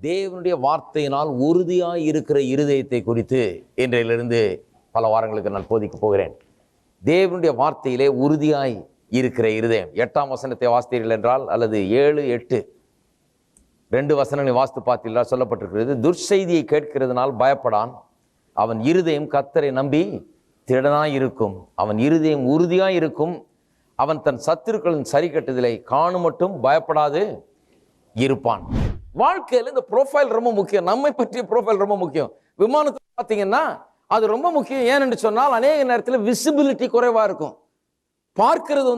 தேவனுடைய வார்த்தையினால் உறுதியாய் இருக்கிற இருதயத்தை குறித்து இன்றையிலிருந்து பல வாரங்களுக்கு நான் போதிக்க போகிறேன். தேவனுடைய வார்த்தையிலே உறுதியாய் இருக்கிற இருதயம். 8ஆம் வசனத்தை வாசித்தீர்கள் என்றால், அல்லது 7, 8 2 வசனங்களை வாசித்து பார்த்தீர்களா, சொல்லப்பட்டிருக்கிறது, துர்செய்தியை கேட்கிறதுனால் பயப்படான், அவன் இருதயம் கர்த்தரை நம்பி திடனாய் இருக்கும், அவன் இருதயம் உறுதியாய் இருக்கும், அவன் தன் சத்துருக்களின் சரி கட்டுதலை காணும் மட்டும் பயப்படாது இருப்பான். வாழ்க்கையில் இந்த ப்ரொஃபைல் ரொம்ப முக்கியம். நம்மை பற்றிய ப்ரொஃபைல் ரொம்ப முக்கியம். விமானத்தில் பார்த்தீங்கன்னா அது ரொம்ப முக்கியம். ஏன்னு சொன்னால் அநேக நேரத்தில் விசிபிலிட்டி குறைவாக இருக்கும். பார்க்கிறது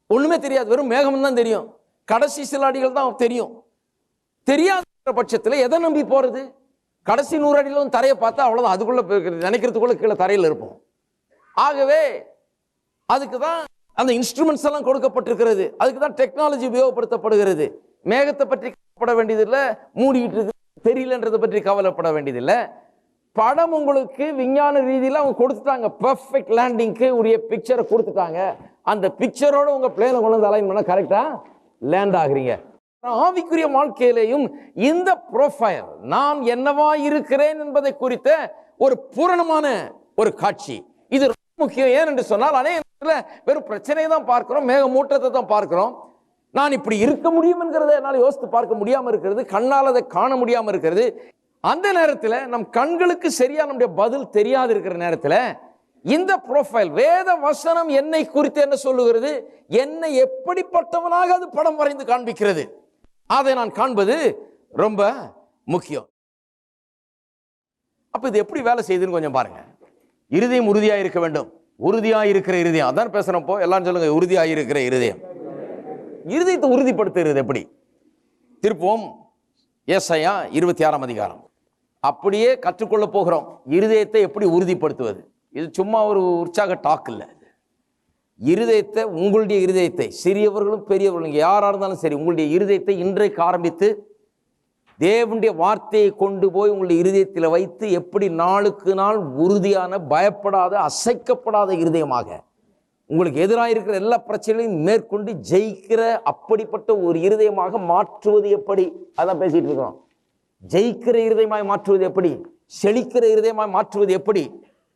ஒன்றுமே தெரியாது, வெறும் மேகம் தான் தெரியும், கடைசி சில அடிகள் தான் தெரியும். தெரியாத பட்சத்தில் எதை நம்பி போகிறது? கடைசி 100 அடியில் தரையை பார்த்தா அவ்வளோதான், அதுக்குள்ளே நினைக்கிறதுக்குள்ள கீழே தரையில் இருப்போம். ஆகவே அதுக்கு தான் அந்த இன்ஸ்ட்ருமெண்ட்ஸ் எல்லாம் கொடுக்கப்பட்டிருக்கிறது, அதுக்கு தான் டெக்னாலஜி உபயோகப்படுத்தப்படுகிறது. மேகத்தை பற்றி கவலைப்பட வேண்டியதில்லை, மூடிட்டு இருக்கு தெரியலன்றதை பற்றி கவலைப்பட வேண்டியதில்லை. படம் உங்களுக்கு விஞ்ஞான ரீதியில் அவங்க கொடுத்துட்டாங்க, பெர்ஃபெக்ட் லேண்டிங்க்கு உரிய பிக்சரை கொடுத்துட்டாங்க. அந்த பிக்சரோட உங்க பிளேனை கொண்டு வந்து அலைன் பண்ண கரெக்டா லேண்ட் ஆகுறீங்க. ஆவிக்குரிய வாழ்க்கையிலையும் இந்த ப்ரொஃபைல், நான் என்னவா இருக்கிறேன் என்பதை குறித்த ஒரு பூரணமான ஒரு காட்சி, இது ரொம்ப முக்கியம். ஏன் என்று சொன்னால் அநேக வெறும் பிரச்சனையை தான் பார்க்கிறோம், மேகமூட்டத்தை தான் பார்க்கிறோம். நான் இப்படி இருக்க முடியும் என்கிறத என்னால் யோசித்து பார்க்க முடியாம இருக்கிறது, கண்ணால் அதை காண முடியாம இருக்கிறது. அந்த நேரத்தில் நம் கண்களுக்கு சரியா நம்முடைய பதில் தெரியாது இருக்கிற நேரத்தில் இந்த ப்ரொஃபைல், வேத வசனம் என்னை குறித்து என்ன சொல்லுகிறது, என்னை எப்படிப்பட்டவனாக அது படம் வரைந்து காண்பிக்கிறது, அதை நான் காண்பது ரொம்ப முக்கியம். அப்ப இது எப்படி வேலை செய்யுதுன்னு கொஞ்சம் பாருங்க. இருதயம் உறுதியா இருக்க வேண்டும். உறுதியா இருக்கிற இருதயம், அதான் பேசுறப்போ எல்லாரும் சொல்லுங்க, உறுதியா இருக்கிற இருதயம். இருதயத்தை உறுதிப்படுத்துகிறது எப்படி? திருப்போம் ஏசாயா 26ஆம் அதிகாரம். அப்படியே கற்றுக்கொள்ள போகிறோம் இருதயத்தை எப்படி உறுதிப்படுத்துவது. இது சும்மா ஒரு உற்சாக டாக் இல்லை. இருதயத்தை, உங்களுடைய இருதயத்தை, சிறியவர்களும் பெரியவர்களும் யாராக இருந்தாலும் சரி, உங்களுடைய இருதயத்தை இன்றைக்கு ஆரம்பித்து தேவனுடைய வார்த்தையை கொண்டு போய் உங்களுடைய இருதயத்தில் வைத்து எப்படி நாளுக்கு நாள் உறுதியான, பயப்படாத, அசைக்கப்படாத இருதயமாக, உங்களுக்கு எதிராக இருக்கிற எல்லா பிரச்சனைகளையும் மேற்கொண்டு ஜெயிக்கிற அப்படிப்பட்ட ஒரு இருதயமாக மாற்றுவது எப்படி, அதான் பேசிட்டு இருக்கிறோம். ஜெயிக்கிற இருதயமாய் மாற்றுவது எப்படி, செழிக்கிற இருதயமாய் மாற்றுவது எப்படி,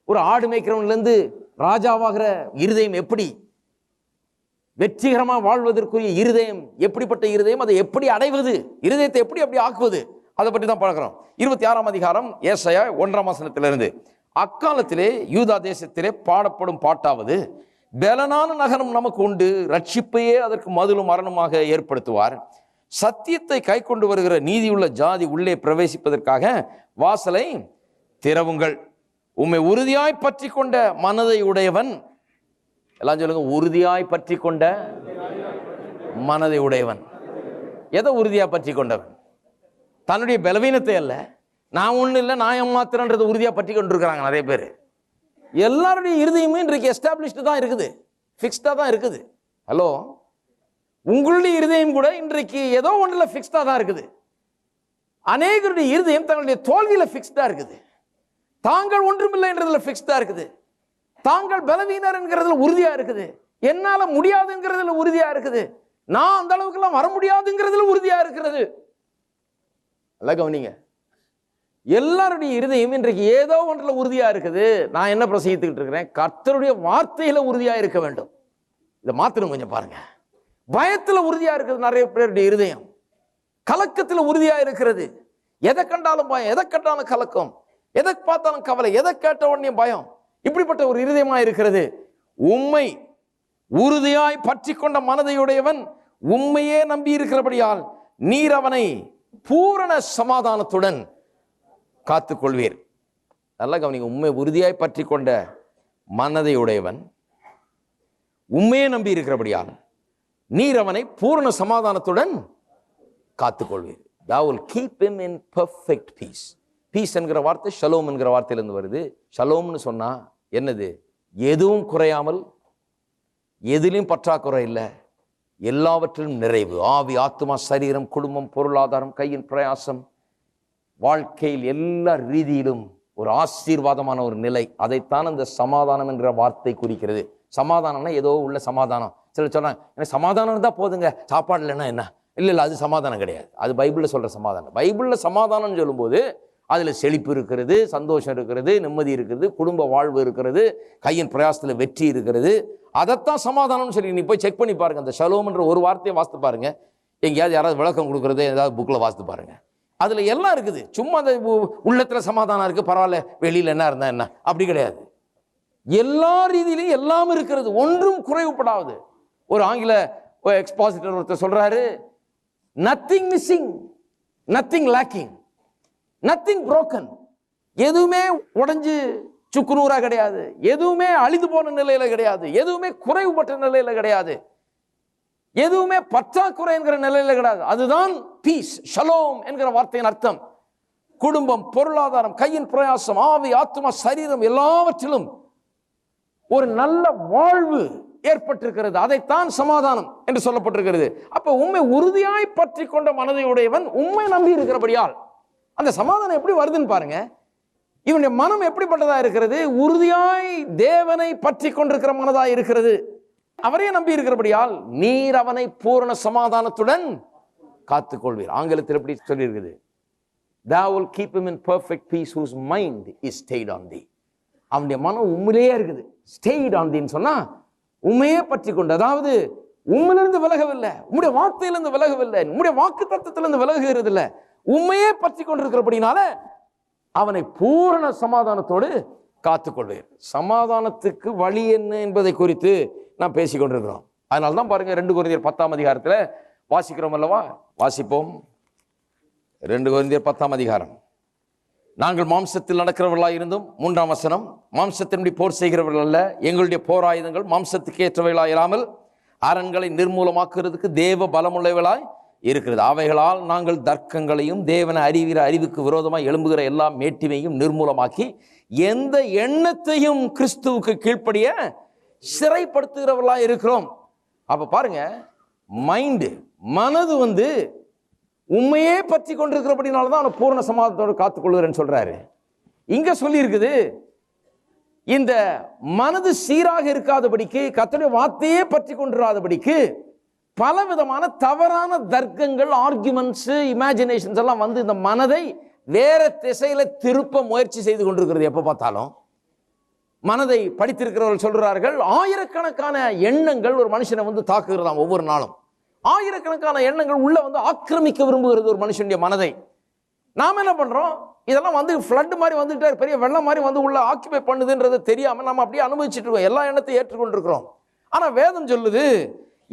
ஒரு ஆடு மேய்க்கிறவன்லேருந்து ராஜாவாகிற இருதயம் எப்படி, வெற்றிகரமாக வாழ்வதற்குரிய இருதயம் எப்படிப்பட்ட இருதயம், அதை எப்படி அடைவது, இருதயத்தை எப்படி அப்படி ஆக்குவது, அதை பற்றி தான் பார்க்கிறோம். 26ஆம் அதிகாரம் ஏசாயா 1ஆம் வசனத்திலிருந்து, அக்காலத்திலே யூதா தேசத்திலே பாடப்படும் பாட்டாவது, பலனான நகரம் நமக்கு உண்டு, ரட்சிப்பையே அதற்கு மதிலும் மரணமாக ஏற்படுத்துவார், சத்தியத்தை கை கொண்டு வருகிற நீதியுள்ள ஜாதி உள்ளே பிரவேசிப்பதற்காக வாசலை திறவுங்கள், உம்மை உறுதியாய் பற்றி கொண்ட மனதை உடையவன், எல்லாம் சொல்லுங்க, உறுதியாய் பற்றி கொண்ட மனதை உடையவன். எதை உறுதியா பற்றி கொண்டவன்? தன்னுடைய பலவீனத்தை அல்ல, நான் ஒன்றும் இல்லை, நான் ஏமாத்துறேன்றதை உறுதியா பற்றி கொண்டிருக்கிறாங்க நிறைய பேர். எல்லாருடைய இருதயமும் இன்றைக்கு எஸ்டாப்ளிஷ்டு தான் இருக்குது, ஃபிக்ஸ்டா தான் இருக்குது. ஹலோ, உங்களுடைய இருதயம் கூட இன்றைக்கு ஏதோ ஒன்றில் ஃபிக்ஸ்டா தான் இருக்குது. அநேகருடைய இருதயம் தங்களுடைய தோல்வியில ஃபிக்ஸ்டா இருக்குது, தாங்கள் ஒன்றுமில்லை என்றதுல ஃபிக்ஸ்டா இருக்குது, தாங்கள் பலவீனர் என்கிறதுல உறுதியா இருக்குது, என்னால முடியாதுங்கிறதுல உறுதியா இருக்குது, நான் அந்த அளவுக்குலாம் வர முடியாதுங்கிறதுல உறுதியா இருக்கிறது. நல்லா கவனிங்க, எல்லாருடைய இருதயம் இன்றைக்கு ஏதோ ஒன்றில் உறுதியா இருக்குது. நான் என்ன பிரசங்கித்துக்கிட்டு இருக்கிறேன், கர்த்தருடைய வார்த்தையில உறுதியா இருக்க வேண்டும். இதை மாத்திரம் கொஞ்சம் பாருங்க. பயத்துல உறுதியா இருக்குது நிறைய பேருடைய இருதயம், கலக்கத்துல உறுதியா இருக்கிறது. எதை கண்டாலும் பயம், எதை கண்டாலும் கலக்கம், எதை பார்த்தாலும் கவலை, எதை கேட்ட உடனே பயம், இப்படிப்பட்ட ஒரு இருதயமா இருக்கிறது. உம்மை உறுதியாய் பற்றி கொண்ட மனதையுடையவன் உண்மையே நம்பி இருக்கிறபடியால் நீர் அவனை பூரண சமாதானத்துடன் காத்துக்கொள்வீர். நல்லா கவனிங்க, உண்மை உறுதியாய் பற்றி கொண்ட மனதை உடையவன் உண்மையே நம்பி இருக்கிறபடியால் நீர் அவனை பூரண சமாதானத்துடன் காத்துக்கொள்வீர். Thou will keep him in perfect peace. Peace என்கிற வார்த்தை ஷலோம் என்கிற வார்த்தையிலிருந்து வருது. ஷலோம்னு சொன்னா என்னது? எதுவும் குறையாமல், எதிலும் பற்றாக்குறை இல்லை, எல்லாவற்றிலும் நிறைவு. ஆவி, ஆத்மா, சரீரம், குடும்பம், பொருளாதாரம், கையின் பிரயாசம், வாழ்க்கையில் எல்லா ரீதியிலும் ஒரு ஆசீர்வாதமான ஒரு நிலை. அதைத்தான் அந்த சமாதானம் என்கிற வார்த்தை குறிக்கிறது. சமாதானம்னா ஏதோ உள்ள சமாதானம். சில சொன்னாங்க, எனக்கு சமாதானம் தான் போதுங்க, சாப்பாடு இல்லைன்னா என்ன, இல்லை அது சமாதானம் கிடையாது. அது பைபிளில் சொல்கிற சமாதானம். பைபிளில் சமாதானம்னு சொல்லும்போது அதில் செழிப்பு இருக்கிறது, சந்தோஷம் இருக்கிறது, நிம்மதி இருக்கிறது, குடும்ப வாழ்வு இருக்கிறது, கையின் பிரயாசத்தில் வெற்றி இருக்கிறது. அதைத்தான் சமாதானம்னு சொல்லி நீ போய் செக் பண்ணி பாருங்க. அந்த ஷலோம்ன்ற ஒரு வார்த்தையை வாசித்து பாருங்க. எங்கேயாவது யாராவது விளக்கம் கொடுக்குறது ஏதாவது புக்கில் வாசித்து பாருங்க. அதில் எல்லாம் இருக்குது. சும்மா அந்த உள்ளத்தில் சமாதானம் இருக்குது, பரவாயில்ல வெளியில் என்ன இருந்தால் என்ன, அப்படி கிடையாது. எல்லா ரீதியிலையும் எல்லாம் இருக்கிறது, ஒன்றும் குறைவுபடாது. ஒரு ஆங்கில எக்ஸ்பாசிட்டர் ஒருத்தர் சொல்றாரு, nothing missing, nothing lacking, nothing broken. எதுவுமே உடைஞ்சு சுக்குநூறா கிடையாது, எதுவுமே அழிந்து போன நிலையில கிடையாது, எதுவுமே குறைவுபட்ட நிலையில கிடையாது, எதுவுமே பற்றாக்குறை என்கிற நிலையில கிடையாது. அதுதான் பீஸ், ஷலோம் என்கிற வார்த்தையின் அர்த்தம். குடும்பம், பொருளாதாரம், கையின் பிரயாசம், ஆவி, ஆத்மா, சரீரம் எல்லாவற்றிலும் ஒரு நல்ல வாழ்வு ஏற்பட்டிருக்கிறது. அதைத்தான் சமாதானம் என்று சொல்லப்பட்டிருக்கிறது. அப்ப உண்மை உறுதியாய் பற்றி கொண்ட மனதை உடையவன் உண்மை நம்பி இருக்கிறபடியால் அந்த சமாதானம் எப்படி வருதுன்னு பாருங்க. இவனுடைய மனம் எப்படிப்பட்டதா இருக்கிறது? உறுதியாய் தேவனை பற்றி கொண்டிருக்கிற மனதாய் இருக்கிறது. அவரே நம்பி இருக்கிறபடியால் நீர் அவனை பூரண சமாதானத்துடன் காத்துக்கொள்வீர். ஆங்கிலத்தில் எப்படி சொல்லி இருக்குது? Thou will keep him in perfect peace whose mind is stayed on thee. அவனுடைய மனம் உண்மையிலேயே இருக்குது. ஸ்டேட் ஆன் தீன்னு சொன்னா உண்மையே பற்றி கொண்டு, அதாவது உண்மையிலிருந்து விலகவில்லை, உம்முடைய வார்த்தையிலிருந்து விலகவில்லை, உம்முடைய வாக்கு தத்துவத்திலிருந்து விலகுகிறது இல்லை, உண்மையே பற்றி கொண்டிருக்கிறபடினால அவனை பூரண சமாதானத்தோடு காத்துக்கொள்வேன். சமாதானத்துக்கு வழி என்ன என்பதை குறித்து நாம் பேசிக் கொண்டிருக்கிறோம். அதனால தான் பாருங்க 2 கொரிந்தியர் 10ஆம் அதிகாரத்தில் வாசிக்கிறோம் அல்லவா? வாசிப்போம். 2 கொரிந்தியர் 10ஆம் அதிகாரம். நாங்கள் மாம்சத்தில் நடக்கிறவர்களாக இருந்தும், 3ஆம் வசனம், மாம்சத்தின்படி போர் செய்கிறவர்கள் அல்ல, எங்களுடைய போர் ஆயுதங்கள் மாம்சத்துக்கு ஏற்றவைகளாக இராமல் அரண்களை நிர்மூலமாக்குறதுக்கு தேவ பலமுள்ளவைகளாய் இருக்கிறது. அவைகளால் நாங்கள் தர்க்கங்களையும் தேவனை அறிவிக்கிற அறிவுக்கு விரோதமாக எழும்புகிற எல்லா மேட்டிமையும் நிர்மூலமாக்கி எந்த எண்ணத்தையும் கிறிஸ்துவுக்கு கீழ்ப்படிய சிறைப்படுத்துகிறவர்களாக இருக்கிறோம். அப்ப பாருங்க, மைண்டு, மனது உண்மையே பற்றி கொண்டிருக்கிறபடினால்தான் அவனை பூரண சமாதானத்தோடு காத்துக்கொள்கிறேன்னு சொல்றாரு. இங்க சொல்லி இருக்குது, இந்த மனது சீராக இருக்காதபடிக்கு, கர்த்தருடைய வார்த்தையே பற்றி கொண்டிராதபடிக்கு பல விதமான தவறான தர்க்கங்கள், ஆர்குமெண்ட்ஸ், இமேஜினேஷன்ஸ் எல்லாம் இந்த மனதை வேற திசையில திருப்ப முயற்சி செய்து கொண்டிருக்கிறது. எப்ப பார்த்தாலும் மனதை படித்திருக்கிறவர்கள் சொல்றார்கள், ஆயிரக்கணக்கான எண்ணங்கள் ஒரு மனுஷனை தாக்குகிறதாம். ஒவ்வொரு நாளும் ஆயிரக்கணக்கான எண்ணங்கள் உள்ள ஆக்கிரமிக்க விரும்புகிறது ஒரு மனுஷனுடைய மனதை. நாம் என்ன பண்றோம்? இதெல்லாம் ஃப்ளட் மாதிரி வந்துட்டு பெரிய வெள்ளம் மாதிரி உள்ள ஆக்கிபை பண்ணுதுன்றது தெரியாம நம்ம அப்படியே அனுபவிச்சுட்டு இருக்கோம். எல்லா எண்ணத்தையும் ஏற்றுக்கொண்டிருக்கிறோம். ஆனா வேதம் சொல்லுது,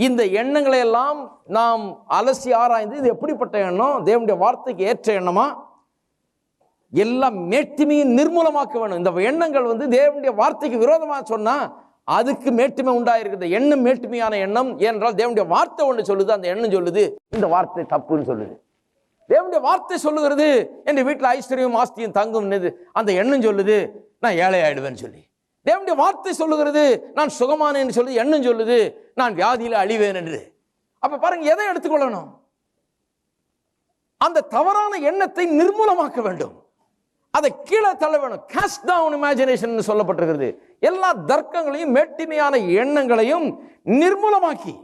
இந்த எண்ணங்களை எல்லாம் நாம் அலசி ஆராய்ந்து இது எப்படிப்பட்ட எண்ணம், தேவனுடைய வார்த்தைக்கு ஏற்ற எண்ணமா, எல்லாம் மேட்டிமையை நிர்மூலமாக்க வேணும். இந்த எண்ணங்கள் தேவனுடைய வார்த்தைக்கு விரோதமாக சொன்னா அதுக்கு மேட்டுமை உண்டாயிருக்குது. எண்ணம் மேட்டுமையான எண்ணம். ஏனென்றால் தேவனுடைய வார்த்தை ஒன்று சொல்லுது, அந்த எண்ணம் சொல்லுது இந்த வார்த்தை தப்புன்னு சொல்லுது. தேவனுடைய வார்த்தை சொல்லுகிறது என் வீட்டில் ஐஸ்வர்யம் ஆஸ்தியும் தங்கும், அந்த எண்ணம் சொல்லுது நான் ஏழை ஆயிடுவேன்னு சொல்லி. தேவனுடைய வார்த்தை சொல்லுகிறது நான் சுகமானேன்னு சொல்லி, எண்ணம் சொல்லுது நான் வியாதியில அழிவேன் என்று. அப்ப பாருங்க, எதை எடுத்துக்கொள்ளணும்? அந்த தவறான எண்ணத்தை நிர்மூலமாக்க வேண்டும், அதை கீழே தள்ள வேணும். காஸ்ட் டவுன் இமேஜினேஷன் சொல்லப்பட்டிருக்கிறது. எல்லா தர்க்கங்களையும் மேட்டிமையான எண்ணங்களையும் நிர்மூலமாக்கி,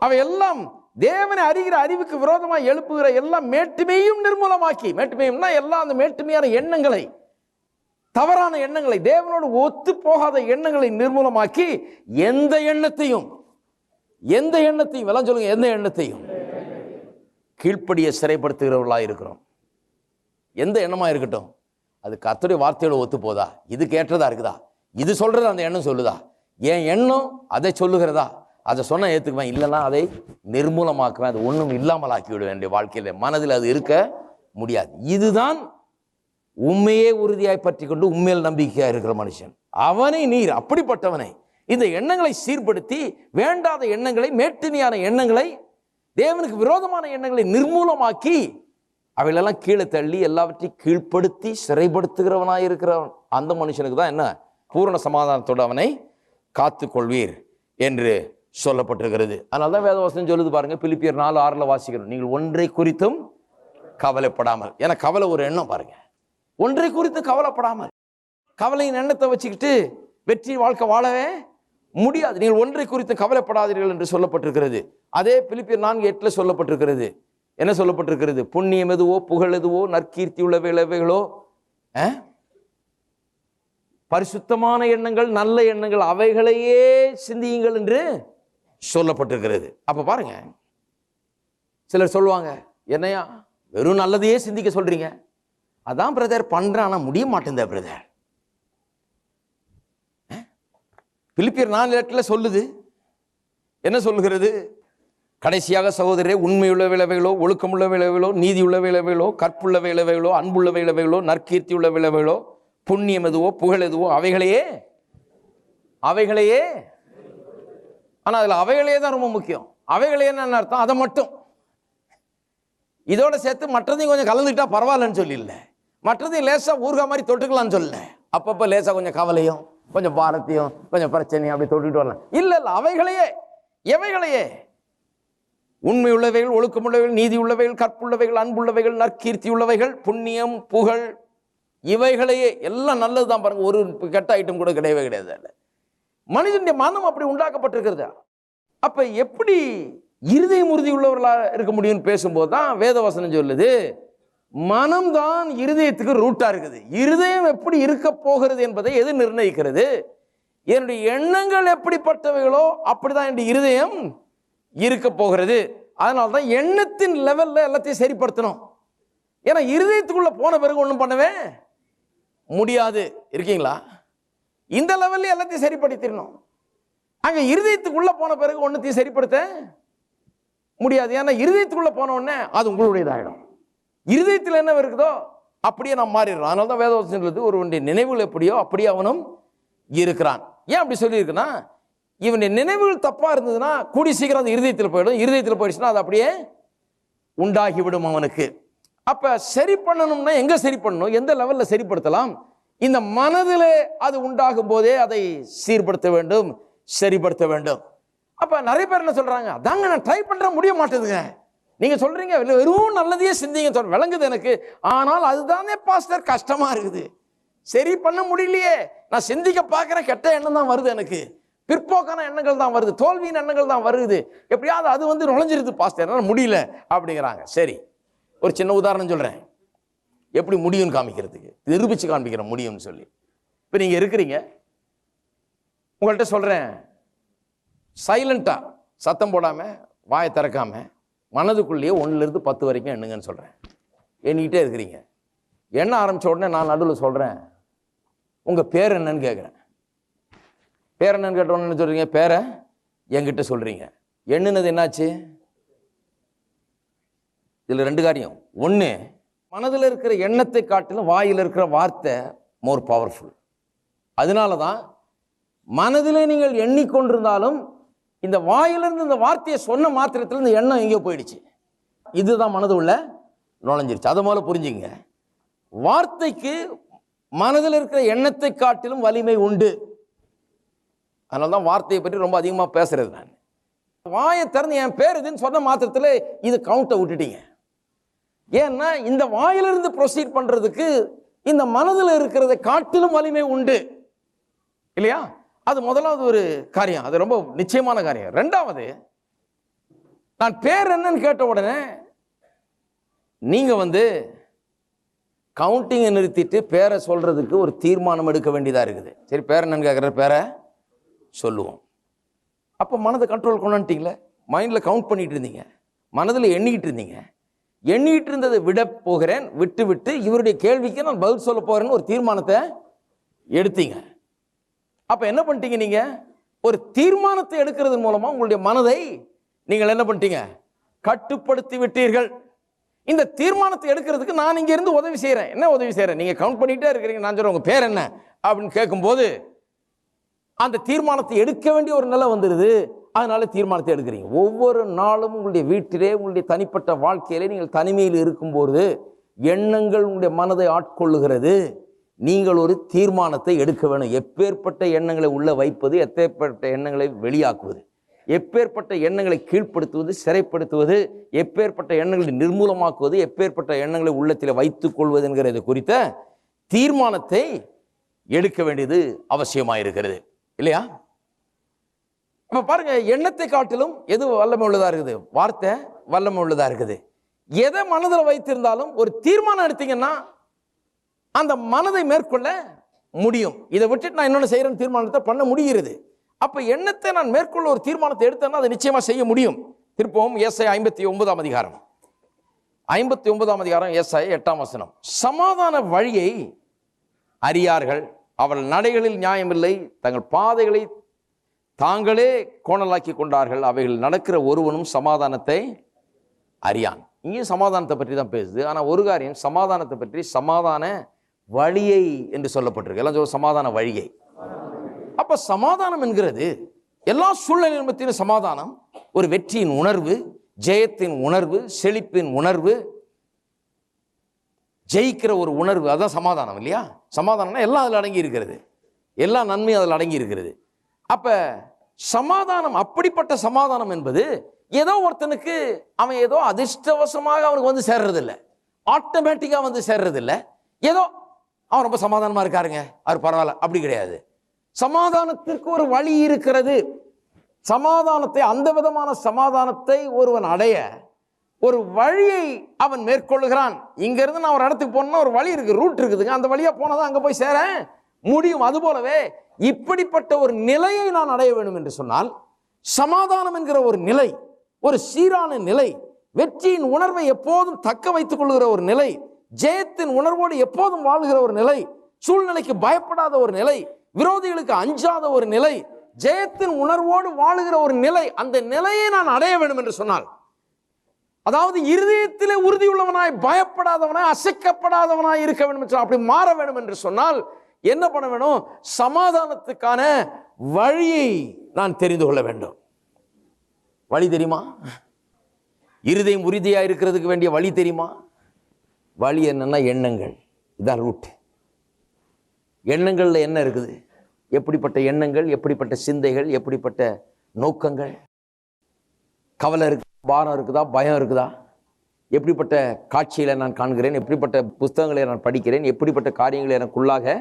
அவை எல்லாம் தேவனை அறிகிற அறிவுக்கு விரோதமாக எழுப்புகிற எல்லா மேட்டுமையும் நிர்மூலமாக்கி, மேட்டுமையும்னா எல்லா அந்த மேட்டுமையான எண்ணங்களை, தவறான எண்ணங்களை, தேவனோடு ஒத்து போகாத எண்ணங்களை நிர்மூலமாக்கி எந்த எண்ணத்தையும் எல்லாம் சொல்லுங்க, எந்த எண்ணத்தையும் கீழ்ப்படிய சிறைப்படுத்துகிறவர்களாக இருக்கிறோம். எந்த எண்ணமா இருக்கட்டும், அது கர்த்தருடைய வார்த்தையோட ஒத்து போதா, இது கேட்டதா இருக்குதா, இது சொல்றதா அந்த எண்ணம் சொல்லுதா, என் எண்ணம் அதை சொல்லுகிறதா, அதை சொன்ன ஏத்துக்குவேன், இல்லைன்னா அதை நிர்மூலமாக்குவேன், அது ஒன்றும் இல்லாமல் ஆக்கி விடுவேன். என்னுடைய வாழ்க்கையில மனதில் அது இருக்க முடியாது. இதுதான் உண்மையே உறுதியாய் பற்றி கொண்டு உண்மையில் நம்பிக்கையா இருக்கிற மனுஷன். அவனை நீர் அப்படிப்பட்டவனை இந்த எண்ணங்களை சீர்படுத்தி, வேண்டாத எண்ணங்களை, மேட்டுமையான எண்ணங்களை, தேவனுக்கு விரோதமான எண்ணங்களை நிர்மூலமாக்கி அவைகளெல்லாம் கீழே தள்ளி எல்லாவற்றையும் கீழ்ப்படுத்தி சிறைப்படுத்துகிறவனாய் இருக்கிறவன், அந்த மனுஷனுக்கு தான் என்ன பூரண சமாதானத்தோடு அவனை காத்து கொள்வீர் என்று சொல்லப்பட்டிருக்கிறது. அதனால தான் வேதவசனம் சொல்லுது பாருங்க, பிலிப்பியர் 4:6 வாசிக்கிறோம், நீங்கள் ஒன்றை குறித்தும் கவலைப்படாமல். ஏன்னா கவலை ஒரு எண்ணம் பாருங்க, ஒன்றை குறித்து கவலைப்படாமல், கவலையின் எண்ணத்தை வச்சுக்கிட்டு வெற்றி வாழ்க்கை வாழவே முடியாது. நீங்கள் ஒன்றை குறித்து கவலைப்படாதீர்கள் என்று சொல்லப்பட்டிருக்கிறது. அதே பிலிப்பியர் 4:8 சொல்லப்பட்டிருக்கிறது. என்ன சொல்லப்பட்டிருக்கிறது? புண்ணியம் எதுவோ, புகழ் எதுவோ, நற்கீர்த்தி உள்ளவைகளோ, பரிசுத்தமான எண்ணங்கள், நல்ல எண்ணங்கள், அவைகளையே சிந்தியுங்கள் என்று சொல்லப்பட்டிருக்கிறது. அப்ப பாருங்க, சிலர் சொல்லுவாங்க, என்னையா வெறும் நல்லதையே சிந்திக்க சொல்றீங்க? அதான் பிரதர் பண்றேன், ஆனா முடிய மாட்டேங்குது பிரதர். பிலிப்பியர் 4:8 சொல்லுது. என்ன சொல்லுகிறது? கடைசியாக சகோதரரே, உண்மையுள்ள விளைவுகளோ, ஒழுக்கமுள்ள விளைவுகளோ, நீதி உள்ள விளைவுகளோ, கற்புள்ள விளைவுகளோ, அன்புள்ள விளைவுகளோ, நற்கீர்த்தி உள்ள விளைவுகளோ, புண்ணியம் எதுவோ, புகழ் எதுவோ, அவைகளையே. ஆனா அதுல அவைகளே தான் ரொம்ப முக்கியம். அவைகளே என்ன அர்த்தம்? அதை மட்டும் இதோட சேர்த்து மற்றதையும் கொஞ்சம் கலந்துக்கிட்டா பரவாயில்லன்னு சொல்லி இல்லை, மற்றதையும் லேசா ஊறுகா மாதிரி தொட்டுக்கலாம்னு சொல்லல. அப்பப்ப லேசா கொஞ்சம் கவலையும், கொஞ்சம் பாரத்தையும், கொஞ்சம் பிரச்சனையும் அப்படி தொட்டுக்கிட்டு வரலாம். இல்ல இல்ல, அவைகளையே. எவைகளையே? உண்மை உள்ளவைகள், ஒழுக்கமுள்ளவைகள், நீதி உள்ளவைகள், கற்புள்ளவைகள், அன்புள்ளவைகள், நற்கீர்த்தி உள்ளவைகள், புண்ணியம், புகழ், இவைகளையே. எல்லாம் நல்லதுதான் பாருங்க, ஒரு கெட்ட ஐட்டம் கூட கிடையவே கிடையாது. மனிதனுடைய மனம் அப்படி உண்டாக்கப்பட்டிருக்கிறது. அப்ப எப்படி இருதயம் உறுதி உள்ளவர்களாக இருக்க முடியும்னு பேசும்போது தான் வேதவசனம் சொல்லுது, மனம்தான் இருதயத்துக்கு ரூட்டா இருக்குது. இருதயம் எப்படி இருக்க போகிறது என்பதை எது நிர்ணயிக்கிறது? என்னுடைய எண்ணங்கள் எப்படிப்பட்டவைகளோ அப்படிதான் என்னுடைய இருதயம் இருக்க போகிறது. அதனால்தான் எண்ணத்தின் லெவல்ல எல்லாத்தையும் சரிப்படுத்தணும். ஏன்னா இருதயத்துக்குள்ள போன பிறகு ஒன்றும் பண்ணவே முடியாது. இருக்கீங்களா? இந்த லெவல்ல எல்லாத்தையும் சரிப்படுத்திடணும். அங்க இருதயத்துக்குள்ள போன பிறகு ஒன்னத்தையும் சரிப்படுத்த முடியாது. ஏன்னா இருதயத்துக்குள்ள போன உடனே அது உங்களுடையதாயிடும். இருதயத்தில் என்ன இருக்குதோ அப்படியே நாம் மாறிடுறோம். அதனால தான் வேதவசனம் சொல்லுது, ஒருவனுடைய நினைவுகள் எப்படியோ அப்படியே அவனும் இருக்கிறான். ஏன் அப்படி சொல்லியிருக்குன்னா, இவனுடைய நினைவுகள் தப்பா இருந்ததுன்னா கூடி சீக்கிரம் அது இருதயத்தில் போயிடும். இருதயத்தில் போயிடுச்சுன்னா அது அப்படியே உண்டாகிவிடும் அவனுக்கு. அப்ப சரி பண்ணணும்னா எங்க சரி பண்ணணும்? எந்த லெவல்ல சரிப்படுத்தலாம்? இந்த மனதில் அது உண்டாகும் போதே அதை சீர்படுத்த வேண்டும், சரிப்படுத்த வேண்டும். அப்ப நிறைய பேர் என்ன சொல்றாங்க, அதாங்க நான் ட்ரை பண்ற முடிய மாட்டேதுங்க. நீங்க சொல்றீங்க வெறும் நல்லதையே சிந்திங்க சொல்ற விளங்குது எனக்கு, ஆனால் அதுதானே பாஸ்டர் கஷ்டமா இருக்குது, சரி பண்ண முடியலையே. நான் சிந்திக்க பார்க்கிறேன், கெட்ட எண்ணம் தான் வருது, எனக்கு பிற்போக்கான எண்ணங்கள் தான் வருது, தோல்வியின் எண்ணங்கள் தான் வருது, எப்படியாவது அது நுழைஞ்சிருது பாஸ்டர், முடியல அப்படிங்கிறாங்க. சரி, ஒரு சின்ன உதாரணம் சொல்றேன், எப்படி முடியும்னு காமிக்கிறதுக்கு, நிரூபிச்சு காண்பிக்கிறேன் முடியும்னு சொல்லி. இப்போ நீங்க இருக்கிறீங்க, உங்கள்கிட்ட சொல்றேன், சைலண்டா சத்தம் போடாம வாயை திறக்காம மனதுக்குள்ளேயே 1லிருந்து 10 வரைக்கும் எண்ணுங்கன்னு சொல்றேன். எண்ணிக்கிட்டே இருக்கிறீங்க. எண்ண ஆரம்பிச்ச உடனே நான் நடுவில் சொல்றேன், உங்க பேர் என்னன்னு கேட்குறேன். பேர் என்னன்னு கேட்ட உடனே சொல்றீங்க, பேரை என்கிட்ட சொல்றீங்க. எண்ணுனது என்னாச்சு? இதுல 2 காரியம். ஒன்று, மனதில் இருக்கிற எண்ணத்தை காட்டிலும் வாயில் இருக்கிற வார்த்தை மோர் பவர்ஃபுல். அதனால தான் மனதிலே நீங்கள் எண்ணிக்கொண்டிருந்தாலும் இந்த வாயிலிருந்து இந்த வார்த்தையை சொன்ன மாத்திரத்தில் இந்த எண்ணம் எங்கேயோ போயிடுச்சு. இதுதான் மனது உள்ள நுழைஞ்சிருச்சு. அதை முதல்ல புரிஞ்சுங்க. வார்த்தைக்கு மனதில் இருக்கிற எண்ணத்தை காட்டிலும் வலிமை உண்டு. அதனால தான் வார்த்தையை பற்றி ரொம்ப அதிகமாக பேசுறது. நான் வாயை திறந்து என் பேர் இதுன்னு சொன்ன மாத்திரத்தில் இது கவுண்டை விட்டுட்டீங்க. ஏன்னா இந்த வாயிலிருந்து ப்ரொசீட் பண்றதுக்கு இந்த மனதில் இருக்கிறதை காட்டிலும் வலிமை உண்டு, இல்லையா? அது முதலாவது ஒரு காரியம், அது ரொம்ப நிச்சயமான காரியம். 2வது, நான் பேர் என்னன்னு கேட்ட உடனே நீங்க கவுண்டிங்கை நிறுத்திட்டு பேரை சொல்றதுக்கு ஒரு தீர்மானம் எடுக்க வேண்டியதா இருக்குது. சரி, பேர் என்னன்னு கேட்குற, பேரை சொல்லுவோம். அப்போ மனதை கண்ட்ரோல் கொண்டுட்டீங்களே, மைண்ட்ல கவுண்ட் பண்ணிட்டு இருந்தீங்க, மனதில் எண்ணிக்கிட்டு இருந்தீங்க. எண்ணிட்டு இருந்ததை விட போகிறேன், விட்டு இவருடைய கேள்விக்கு நான் பதில் சொல்ல போறேன்னு ஒரு தீர்மானத்தை எடுத்தீங்க. அப்ப என்ன பண்ணிட்டீங்க? நீங்க ஒரு தீர்மானத்தை எடுக்கிறது மூலமா உங்களுடைய மனதை நீங்கள் என்ன பண்ணிட்டீங்க? கட்டுப்படுத்தி விட்டீர்கள். இந்த தீர்மானத்தை எடுக்கிறதுக்கு நான் இங்க இருந்து உதவி செய்யறேன். என்ன உதவி செய்யறேன்? நீங்க கவுண்ட் பண்ணிட்டே இருக்கிறீங்க. நான் சொல்றேன், உங்க பேர் என்ன அப்படின்னு கேட்கும்போது அந்த தீர்மானத்தை எடுக்க வேண்டிய ஒரு நிலை வந்துடுது. அதனால தீர்மானத்தை எடுக்கிறீங்க. ஒவ்வொரு நாளும் உங்களுடைய வீட்டிலே, உங்களுடைய தனிப்பட்ட வாழ்க்கையிலே நீங்கள் தனிமையில் இருக்கும்போது எண்ணங்கள் உங்களுடைய மனதை ஆட்கொள்ளுகிறது. நீங்கள் ஒரு தீர்மானத்தை எடுக்க வேணும். எப்பேற்பட்ட எண்ணங்களை உள்ள வைப்பது, எப்பேற்பட்ட எண்ணங்களை வெளியாக்குவது, எப்பேற்பட்ட எண்ணங்களை கீழ்ப்படுத்துவது, சிறைப்படுத்துவது, எப்பேற்பட்ட எண்ணங்களை நிர்மூலமாக்குவது, எப்பேற்பட்ட எண்ணங்களை உள்ளத்தில் வைத்துக் கொள்வது என்கிறது குறித்த தீர்மானத்தை எடுக்க வேண்டியது அவசியமாயிருக்கிறது, இல்லையா? அப்ப பாருங்க, எண்ணத்தை காட்டிலும் எது வல்லமை உள்ளதா இருக்குது? வார்த்தை வல்லமை உள்ளதா இருக்குது. எதை மனதில் வைத்திருந்தாலும் ஒரு தீர்மானம் எடுத்தீங்கன்னா அந்த மனதை மேற்கொள்ள முடியும். இதை விட்டுட்டு நான் இன்னொன்று செய்யறேன்னு தீர்மானத்தை பண்ண முடிகிறது. அப்ப எண்ணத்தை நான் மேற்கொள்ள ஒரு தீர்மானத்தை எடுத்தேன்னா அதை நிச்சயமா செய்ய முடியும். திருப்பவும் ஏசாயா 59ஆம் அதிகாரம், 59ஆம் அதிகாரம், ஏசாயா 8ஆம் வசனம். சமாதான வழியை அறியார்கள், அவர்கள் நடைகளில் நியாயமில்லை, தங்கள் பாதைகளை தாங்களே கோணலாக்கி கொண்டார்கள், அவைகள் நடக்கிற ஒருவனும் சமாதானத்தை அறியான். இங்கேயும் சமாதானத்தை பற்றி தான் பேசுது. ஆனால் ஒரு காரியம், சமாதானத்தை பற்றி சமாதான வழியை என்று சொல்லப்பட்டிருக்கு. எல்லாம் சொல்ல சமாதான வழியை. அப்ப சமாதானம் என்கிறது எல்லா சூழ்நிலையும் பற்றின சமாதானம், ஒரு வெற்றியின் உணர்வு, ஜெயத்தின் உணர்வு, செழிப்பின் உணர்வு, ஜெயிக்கிற ஒரு உணர்வு. அதான் சமாதானம் இல்லையா? சமாதானம்னா எல்லாம் அதில் அடங்கி இருக்கிறது, எல்லா நன்மையும் அதில் அடங்கி இருக்கிறது. அப்ப சமாதானம், அப்படிப்பட்ட சமாதானம் என்பது ஏதோ ஒருத்தனுக்கு அவன் ஏதோ அதிர்ஷ்டவசமாக அவனுக்கு வந்து சேர்றது இல்லை, ஆட்டோமேட்டிக்கா வந்து சேர்றது இல்லை. ஏதோ அவன் ரொம்ப சமாதானமா இருக்காருங்க, அவர் பரவாயில்ல, அப்படி கிடையாது. சமாதானத்திற்கு ஒரு வழி இருக்கிறது. சமாதானத்தை, அந்த விதமான சமாதானத்தை ஒருவன் அடைய ஒரு வழியை அவன் மேற்கொள்ளுகிறான். இங்க இருந்து நான் ஒரு இடத்துக்கு போனா ஒரு வழி இருக்கு, ரூட் இருக்குதுங்க, அந்த வழியா போனதான் அங்க போய் சேர முடியும். அது போலவே இப்படிப்பட்ட ஒரு நிலையை நான் அடைய வேண்டும் என்று சொன்னால், சமாதானம் என்கிற ஒரு நிலை, ஒரு சீரான நிலை, வெற்றியின் உணர்வை எப்போதும் தக்க வைத்துக் கொள்கிற ஒரு நிலை, ஜெயத்தின் உணர்வோடு எப்போதும் வாழ்கிற ஒரு நிலை, சூழ்நிலைக்கு பயப்படாத ஒரு நிலை, விரோதிகளுக்கு அஞ்சாத ஒரு நிலை, ஜெயத்தின் உணர்வோடு வாழுகிற ஒரு நிலை, அந்த நிலையை நான் அடைய வேண்டும் என்று சொன்னால், அதாவது இருதயத்திலே உறுதியுள்ளவனாய், பயப்படாதவனாய், அசைக்கப்படாதவனாய் இருக்க வேண்டும் என்று, அப்படி மாற வேண்டும் என்று சொன்னால் என்ன பண்ண வேணும்? சமாதானத்துக்கான வழியை நான் தெரிந்து கொள்ள வேண்டும். வழி தெரியுமா? இருதயம் உறுதியா இருக்கிறதுக்கு வேண்டிய வழி தெரியுமா? வழி என்னன்னா எண்ணங்கள். இதான் ரூட். எண்ணங்கள்ல என்ன இருக்குது? எப்படிப்பட்ட எண்ணங்கள், எப்படிப்பட்ட சிந்தைகள், எப்படிப்பட்ட நோக்கங்கள்? கவலை இருக்கு, பாரம் இருக்குதா, பயம் இருக்குதா? எப்படிப்பட்ட காட்சிகளை நான் காண்கிறேன், எப்படிப்பட்ட புத்தகங்களை நான் படிக்கிறேன், எப்படிப்பட்ட காரியங்கள் எனக்குள்ளாக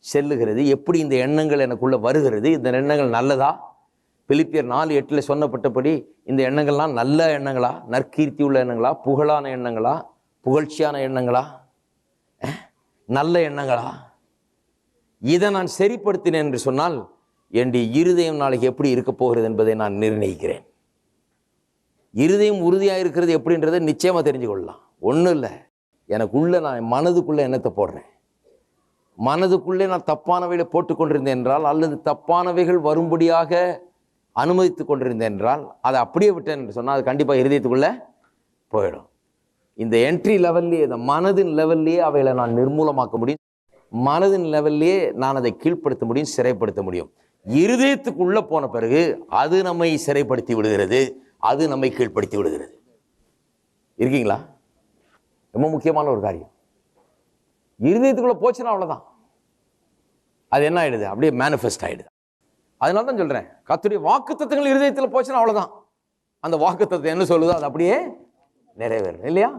செல்லுகிறது, எப்படி இந்த எண்ணங்கள் எனக்குள்ள வருகிறது, இந்த எண்ணங்கள் நல்லதா? பிலிப்பியர் 4:8 சொன்னப்பட்டபடி இந்த எண்ணங்கள்லாம் நல்ல எண்ணங்களா, நற்கீர்த்தி உள்ள எண்ணங்களா, புகழான எண்ணங்களா, புகழ்ச்சியான எண்ணங்களா, நல்ல எண்ணங்களா? இதை நான் சரிப்படுத்தினேன் என்று சொன்னால் என்னுடைய இருதயம் நாளைக்கு எப்படி இருக்க போகிறது என்பதை நான் நிர்ணயிக்கிறேன். இருதயம் உறுதியாக இருக்கிறது எப்படின்றத நிச்சயமா தெரிஞ்சு கொள்ளலாம். ஒன்றும் இல்லை, எனக்குள்ள நான் மனதுக்குள்ள எண்ணத்தை போடுறேன். மனதுக்குள்ளே நான் தப்பானவைகளை போட்டுக்கொண்டிருந்தேன் என்றால், அல்லது தப்பானவைகள் வரும்படியாக அனுமதித்து கொண்டிருந்தேன் என்றால், அதை அப்படியே விட்டேன் என்று சொன்னால் அது கண்டிப்பாக இருதயத்துக்குள்ள போயிடும். இந்த என்ட்ரி லெவல்லையே, இந்த மனதின் லெவல்லையே அவைகளை நான் நிர்மூலமாக்க முடியும். மனதின் லெவல்லையே நான் அதை கீழ்ப்படுத்த முடியும், சிறைப்படுத்த முடியும். இருதயத்துக்குள்ள போன பிறகு அது நம்மை சிறைப்படுத்தி விடுகிறது, அது நம்மை கீழ்ப்படுத்தி விடுகிறது. இருக்கீங்களா? ரொம்ப முக்கியமான ஒரு காரியம். இருதயத்துக்குள்ள போச்சுன்னா அவ்வளவுதான், அது என்ன ஆயிடுது? அப்படியே மேனிஃபெஸ்ட் ஆயிடுது. அதனால தான் சொல்றேன், கர்த்தருடைய வாக்குத்தத்தங்கள் இருதயத்தில் போச்சுன்னா அவ்வளவுதான். அந்த வாக்குத்தத்தம் என்ன சொல்லுதோ அது அப்படியே நிறைவேறும் இல்லையா?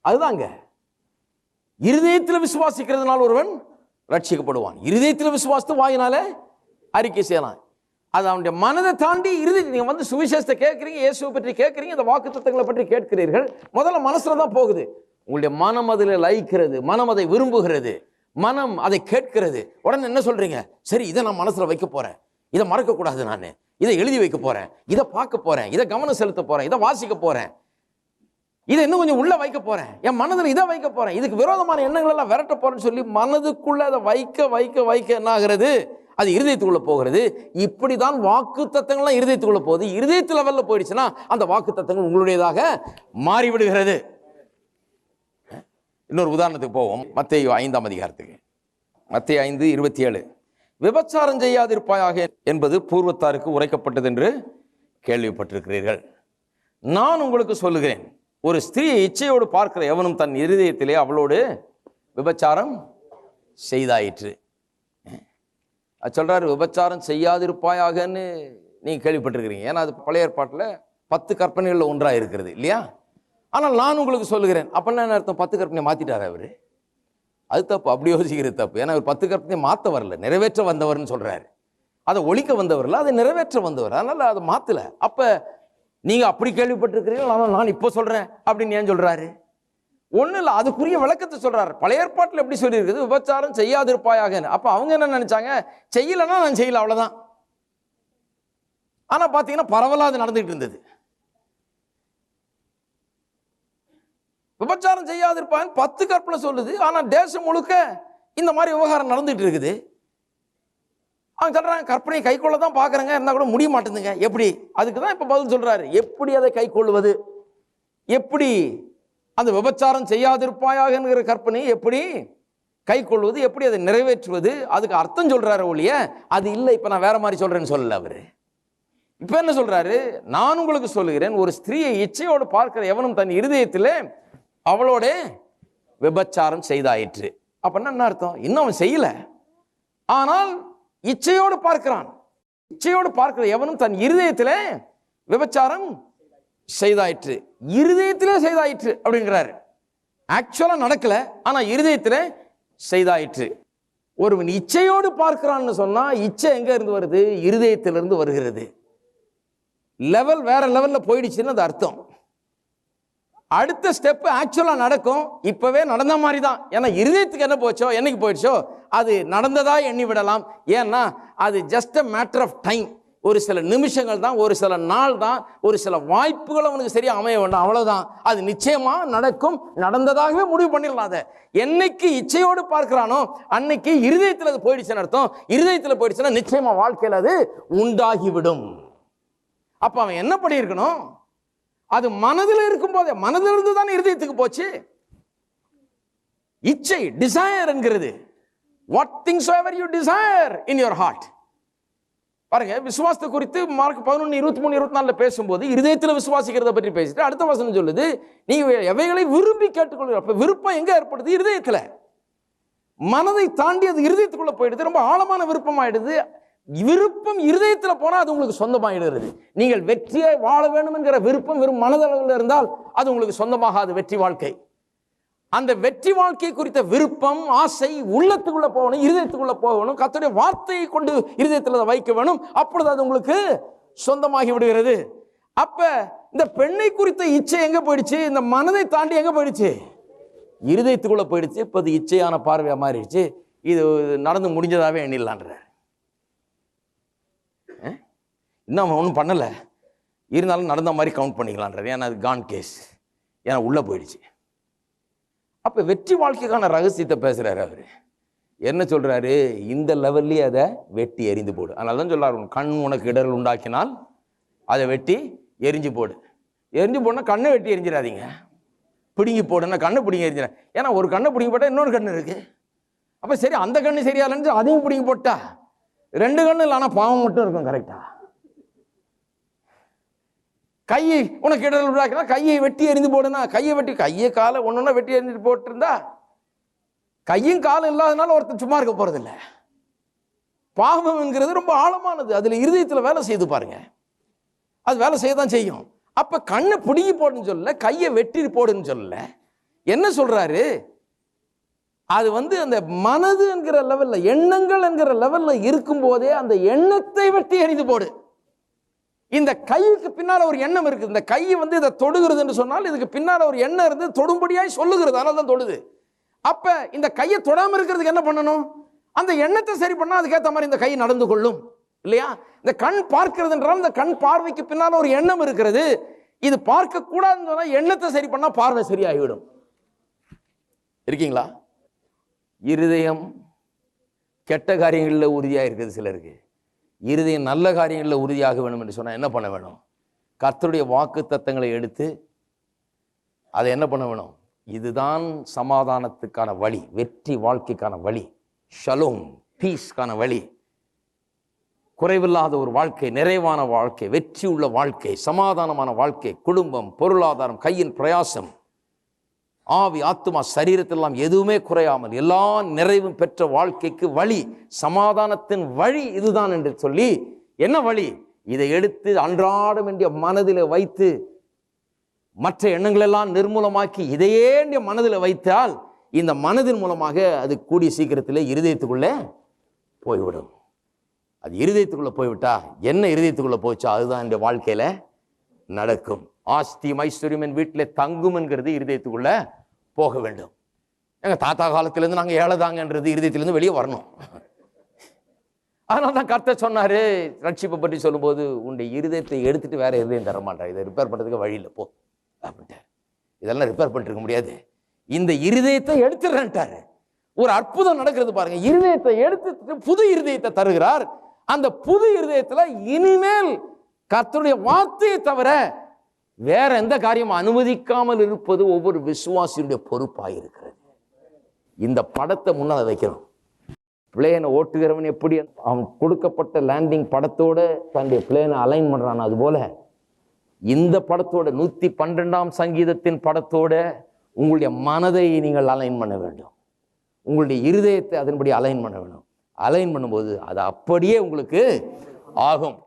அதுதாங்க. இருதயத்தில் விசுவாசிக்கிறதுனால ஒருவன் ரட்சிக்கப்படுவான். இருதயத்தில் விசுவாசத்தை வாயினால அறிக்கை செய்யலாம். அது அவனுடைய மனதை தாண்டி இருதயம். நீங்க வந்து சுவிசேஷத்தை கேட்கறீங்க, இயேசுவை பற்றி கேட்கறீங்க, இந்த வாக்குத்தத்தங்களை பற்றி கேட்கிறீர்கள், முதல்ல மனசுல தான் போகுது. உங்களுடைய மனம் அதில் லயிக்கிறது, மனம் அதை விரும்புகிறது, மனம் அதை கேட்கிறது. உடனே என்ன சொல்றீங்க? சரி, இதை நான் மனசுல வைக்க போறேன், இதை மறக்க கூடாது, நான் இதை எழுதி வைக்க போறேன், இதை பார்க்க போறேன், இதை கவனம் செலுத்த போறேன், இதை வாசிக்க போறேன், இதை இன்னும் கொஞ்சம் உள்ள வைக்க போறேன், என் மனதில் இதை வைக்க போறேன், இதுக்கு விரோதமான எண்ணங்கள் எல்லாம் விரட்ட போறேன்னு சொல்லி மனதுக்குள்ள அதை வைக்க வைக்க வைக்க என்ன ஆகிறது? அது இருதயத்துக்குள்ள போகிறது. இப்படிதான் வாக்கு தத்தங்கள்லாம் இருதயத்துக்குள்ள போகுது. இருதயத்து லெவல்ல போயிடுச்சுன்னா அந்த வாக்கு தத்தங்கள் உங்களுடையதாக மாறிவிடுகிறது. இன்னொரு உதாரணத்துக்கு போவோம். மத்தேயு 5ஆம் அதிகாரத்துக்கு. மத்தேயு 5:27. விபச்சாரம் செய்யாதிருப்பாயாக என்பது பூர்வத்தாருக்கு உரைக்கப்பட்டது என்று கேள்விப்பட்டிருக்கிறீர்கள். நான் உங்களுக்கு சொல்லுகிறேன், ஒரு ஸ்திரீயை இச்சையோடு பார்க்கிற எவனும் தன் இருதயத்திலே அவளோடு விபச்சாரம் செய்தாயிற்று. அது சொல்றாரு, விபச்சாரம் செய்யாதிருப்பாயாகன்னு நீங்க கேள்விப்பட்டிருக்கிறீங்க. ஏன்னா அது பழைய ஏற்பாட்டில் 10 கற்பனைகளில் ஒன்றாக இருக்கிறது இல்லையா? ஆனால் நான் உங்களுக்கு சொல்லுகிறேன். அப்படின்னா என்ன அர்த்தம்? 10 கற்பனையை மாத்திட்டாரு அவரு. அது தப்பு. அப்படி யோசிக்கிறது தப்பு. ஏன்னா அவர் 10 கற்பனையை மாற்ற வரல, நிறைவேற்ற வந்தவர்னு சொல்றாரு. அதை ஒழிக்க வந்தவர்கள், அதை நிறைவேற்ற வந்தவர். அதனால அதை மாத்தல. அப்ப நீங்க அப்படி கேள்விப்பட்டிருக்கிறீர்கள், ஆனால் நான் இப்போ சொல்றேன் அப்படின்னு ஏன் சொல்றாரு? ஒன்றும் இல்லை, அதுக்குரிய விளக்கத்தை சொல்றாரு. பழைய ஏற்பாட்டில் எப்படி சொல்லியிருக்குது, விபச்சாரம் செய்யாதிருப்பாயாக. அப்ப அவங்க என்ன நினைச்சாங்க, செய்யலைன்னா நான் செய்யல, அவ்வளவுதான். ஆனா பாத்தீங்கன்னா பரவலா அது நடந்துகிட்டு இருந்தது. விபச்சாரம் செய்யாதிருப்பாங்க 10 கற்பனை சொல்லுது, ஆனா தேசம் முழுக்க இந்த மாதிரி விவகாரம் நடந்துட்டு இருக்குது. அவங்க சொல்றாங்க கற்பனை கை கொள்ளதான் பாக்குறாங்க, இருந்தா கூட முடிய மாட்டேங்குங்க. எப்படி? அதுக்குதான் இப்ப பதில் சொல்றாரு. எப்படி அதை கை கொள்வது, எப்படி அந்த விபச்சாரம் செய்யாதிருப்பாயாக என்கிற கற்பனை எப்படி கை கொள்வது, எப்படி அதை நிறைவேற்றுவது, அதுக்கு அர்த்தம் சொல்றாரு ஒழிய அது இல்லை இப்ப நான் வேற மாதிரி சொல்றேன்னு சொல்லல அவரு. இப்ப என்ன சொல்றாரு, நான் உங்களுக்கு சொல்லுகிறேன், ஒரு ஸ்திரீயை இச்சையோடு பார்க்கிற எவனும் தன் இருதயத்திலே அவளோட விபச்சாரம் செய்தாயிற்று. அப்படின்னா என்ன அர்த்தம்? இன்னும் அவன் செய்யல, ஆனால் இச்சையோடு பார்க்கிறான். இச்சையோடு பார்க்கிற எவனும் தன் இருதயத்திலே விபச்சாரம் செய்தாயிற்று. இருதயத்திலே செய்தாயிற்று அப்படிங்கிறாரு. ஆக்சுவலா நடக்கல, ஆனா இருதயத்திலே செய்தாயிற்று. ஒருவன் இச்சையோடு பார்க்கிறான்னு சொன்னா இச்சை எங்க இருந்து வருது? இருதயத்திலிருந்து வருகிறது. லெவல் வேற லெவல்ல போயிடுச்சுன்னு அது அர்த்தம். அடுத்த ஸ்டெப் ஆக்சுவலா நடக்கும், இப்பவே நடந்த மாதிரி தான். ஏன்னா இருதயத்துக்கு என்ன போச்சோ, என்னைக்கு போயிடுச்சோ அது நடந்ததா எண்ணி விடலாம். ஏன்னா அது just a matter of time. ஒரு சில நிமிஷங்கள் தான், ஒரு சில நாள் தான், ஒரு சில வாய்ப்புகள் அவனுக்கு சரியா அமைய வேண்டாம், அவ்வளவுதான். அது நிச்சயமா நடக்கும், நடந்ததாகவே முடிவு பண்ணிடலாம். அதை என்னைக்கு இச்சையோடு பார்க்கிறானோ அன்னைக்கு இருதயத்தில் அது போயிடுச்சுன்னு அர்த்தம். இருதயத்தில் போயிடுச்சுன்னா நிச்சயமா வாழ்க்கையில் அது உண்டாகிவிடும். அப்ப அவன் என்ன பண்ணியிருக்கணும்? அது மனதில் இருக்கும் போதே, மனதிலிருந்து தான் இருதயத்துக்கு போச்சு. இச்சை, டிசைர் என்கிறது, what things ever you desire in your heart. பாருங்க, விசுவாசத்தை குறித்து மார்க் 11:23-24 பேசும்போது இருதயத்தில் விசுவாசிக்கிறத பற்றி பேசிட்டு அடுத்த வசனம் சொல்லுது, நீங்க எவைகளை விரும்பி கேட்டுக்கொள்ளுங்க. அப்ப விருப்பம் எங்க ஏற்படுது? இருதயத்துல. மனதை தாண்டி அது இருதயத்துக்குள்ள போயிடுது, ரொம்ப ஆழமான விருப்பம் ஆயிடுது. விருப்பம் இருதயத்துல போனா அது உங்களுக்கு சொந்தமாயிடுறது. நீங்கள் வெற்றியை வாழ வேண்டும் என்கிற விருப்பம் வெறும் மனதளவில் இருந்தால் அது உங்களுக்கு சொந்தமாகாது வெற்றி வாழ்க்கை. அந்த வெற்றி வாழ்க்கை குறித்த விருப்பம், ஆசை உள்ளத்துக்குள்ள போகணும், இருதயத்துக்குள்ள போகணும். கர்த்தருடைய வார்த்தையை கொண்டு இருதயத்தில் வைக்க வேணும், அப்பொழுது அது உங்களுக்கு சொந்தமாகி விடுகிறது. அப்ப இந்த பெண்ணை குறித்த இச்சை எங்க போயிடுச்சு? இந்த மனதை தாண்டி எங்க போயிடுச்சு? இருதயத்துக்குள்ள போயிடுச்சு. இப்ப அது இச்சையான பார்வையா மாறிடுச்சு. இது நடந்து முடிஞ்சதாவே எண்ணிடலான்ற. இன்னும் ஒன்றும் பண்ணல, இருந்தாலும் நடந்த மாதிரி கவுண்ட் பண்ணிக்கலான்றார். ஏன்னா அது கான் கேஸ், ஏன்னா உள்ள போயிடுச்சு. அப்ப வெற்றி வாழ்க்கைக்கான ரகசியத்தை பேசுறாரு அவரு. என்ன சொல்றாரு? இந்த லெவல்லயே அதை வெட்டி எரிந்து போடு. அதனாலதான் சொல்றாரு, உன் கண் உனக்கு இடர்கள் உண்டாக்கினால் அதை வெட்டி எரிஞ்சு போடு. எரிஞ்சு போடுனா கண்ணை வெட்டி எரிஞ்சிடாதீங்க, பிடுங்கி போடுன்னா கண்ணை பிடிங்கி எரிஞ்சிட. ஏன்னா ஒரு கண்ணை பிடிங்கி போட்டா இன்னொரு கண்ணு இருக்கு. அப்ப சரி, அந்த கண்ணு சரியாலன்னு அதையும் பிடிங்கி போட்டா 2 கண்ணு இல்லை, ஆனா பாவம் மட்டும் இருக்கும். கரெக்டா? கையை உனக்கு இடர்கள் உண்டாக்கினா கையை வெட்டி எரிந்து போடுனா, கையை வெட்டி கையை காலை ஒன்னொன்னா வெட்டி எரிஞ்சு போட்டுருந்தா, கையும் காலம் இல்லாதனால ஒருத்தர் சும்மா இருக்க போறது இல்லை. பாவம் என்கிறது ரொம்ப ஆழமானது, அதுல இருதயத்துல வேலை செய்து பாருங்க, அது வேலை செய்யதான் செய்யும். அப்ப கண்ணை பிடுங்கி போடுன்னு சொல்லல, கையை வெட்டி போடுன்னு சொல்லல. என்ன சொல்றாரு? அது அந்த மனது என்கிற லெவல்ல, எண்ணங்கள் என்கிற லெவல்ல இருக்கும் போதே அந்த எண்ணத்தை வெட்டி எரிந்து போடு. இந்த கைக்கு பின்னால ஒரு எண்ணம் இருக்கு. இந்த கை இதை தொடுகிறது என்று சொன்னால் இதுக்கு பின்னால ஒரு எண்ணம் இருந்து தொடும்படியாய் சொல்லுகிறது, அதனால தான் தொடுது. அப்ப இந்த கையை தொடாம இருக்கிறதுக்கு என்ன பண்ணணும்? அந்த எண்ணத்தை சரி பண்ணா அதுக்கேற்ற மாதிரி இந்த கை நடந்து கொள்ளும், இல்லையா? இந்த கண் பார்க்கிறது என்றால் இந்த கண் பார்வைக்கு பின்னால ஒரு எண்ணம் இருக்கிறது. இது பார்க்க கூடாதுன்னு சொன்னா எண்ணத்தை சரி பண்ணா பார்வை சரியாகிவிடும். இருக்கீங்களா? இருதயம் கெட்ட காரியங்களில் உறுதியா இருக்குது சிலருக்கு. இருதயம் நல்ல காரியங்களில் உறுதியாக வேணும் என்று சொன்னால் என்ன பண்ண வேணும்? கர்த்தருடைய வாக்கு தத்தங்களை எடுத்து அதை என்ன பண்ண வேணும்? இதுதான் சமாதானத்துக்கான வழி, வெற்றி வாழ்க்கைக்கான வழி, ஷலோம் பீஸ்க்கான வழி, குறைவில்லாத ஒரு வாழ்க்கை, நிறைவான வாழ்க்கை, வெற்றி உள்ள வாழ்க்கை, சமாதானமான வாழ்க்கை, குடும்பம், பொருளாதாரம், கையின் பிரயாசம், ஆவி, ஆத்துமா, சரீரத்தெல்லாம் எதுவுமே குறையாமல் எல்லா நிறைவும் பெற்ற வாழ்க்கைக்கு வழி, சமாதானத்தின் வழி இதுதான் என்று சொல்லி, என்ன வழி? இதை எடுத்து அன்றாட வேண்டிய மனதில் வைத்து மற்ற எண்ணங்கள் எல்லாம் நிர்மூலமாக்கி இதையே மனதில் வைத்தால் இந்த மனதின் மூலமாக அது கூடிய சீக்கிரத்திலே இருதயத்துக்குள்ளே போய்விடும். அது இருதயத்துக்குள்ள போய்விட்டா, என்ன இருதயத்துக்குள்ள போச்சோ அதுதான் இந்த வாழ்க்கையில நடக்கும். ஆஸ்தியும் ஐஸ்வர்யம் என் வீட்டில் தங்கும் என்கிறது இருதயத்துக்குள்ள போக வேண்டும். எங்க தாத்தா காலத்திலிருந்து நாங்கள் ஏழைதாங்கன்றது இருதயத்திலிருந்து வெளியே வரணும். அதனால தான் கர்த்தர் சொன்னாரு ரட்சிப்பை பற்றி சொல்லும்போது, உன்னுடைய இருதயத்தை எடுத்துட்டு வேற இருதயம் தர மாட்டார், இதை ரிப்பேர் பண்ணுறதுக்கு வழி இல்லை போ அப்படின்ட்டு. இதெல்லாம் ரிப்பேர் பண்ணிட்டு இருக்க முடியாது, இந்த இருதயத்தை எடுத்துடுறேன்ட்டாரு. ஒரு அற்புதம் நடக்கிறது பாருங்க. இருதயத்தை எடுத்துட்டு புது இருதயத்தை தருகிறார். அந்த புது இருதயத்துல இனிமேல் கர்த்தருடைய வார்த்தையை தவிர வேற எந்த காரியமும் அனுமதிக்காமல் இருப்பது ஒவ்வொரு விசுவாசியுடைய பொறுப்பாயிருக்கிறது. இந்த படத்தை முன்னால் வைக்கணும். பிளேனை ஓட்டுகிறவன் எப்படி அவன் கொடுக்கப்பட்ட லேண்டிங் படத்தோட தன்னுடைய பிளேனை அலைன் பண்றான், அது போல இந்த படத்தோட 112ஆம் சங்கீதத்தின் படத்தோட உங்களுடைய மனதை நீங்கள் அலைன் பண்ண வேண்டும். உங்களுடைய இருதயத்தை அதன்படி அலைன் பண்ண வேண்டும். அலைன் பண்ணும்போது அது அப்படியே உங்களுக்கு ஆகும்.